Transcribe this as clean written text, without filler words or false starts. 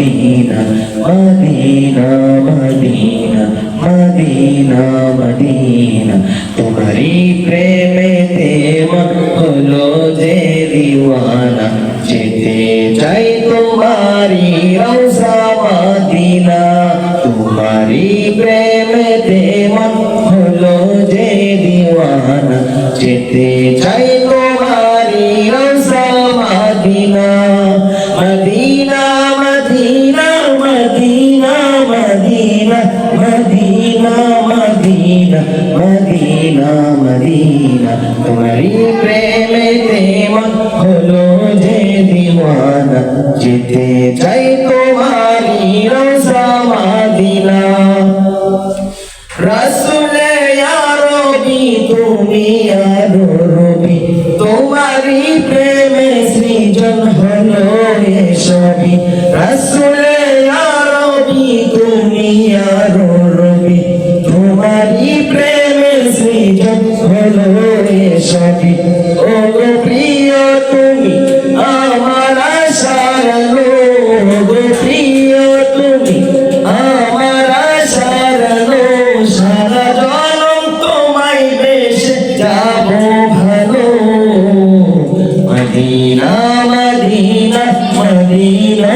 Medina Medina Medina Medina Medina তোমারি প্রেমেতে মন হলো যে দিওয়ানা যেতে চাই তোমারি রওজা মদিনা তোমারি প্রেমেতে মন হলো যে দিওয়ানা যেতে চাই তোমারি রওজা Medina Medina Medina Medina Medina Medina Medina Medina Medina তোমারি প্রেমেতে মন হলো যে দিওয়ানা যেতে চাই তোমারি রওজা মদিনা রাসূলে ইয়া রবি তুমি আলো রবি তোমারি প্রেমে সৃজন হলো এসবই রাসূলে ইয়া রবি তুমি আলো রবি তোমারি প্রেমে সৃজন হলো এসবই ও গো প্রিয় তুমি আমার আশার আলো ও গো প্রিয় তুমি আমার আশার আলো সারা জনম তোমায় বেশে যাব ভালো মদিনা মদিনা মদিনা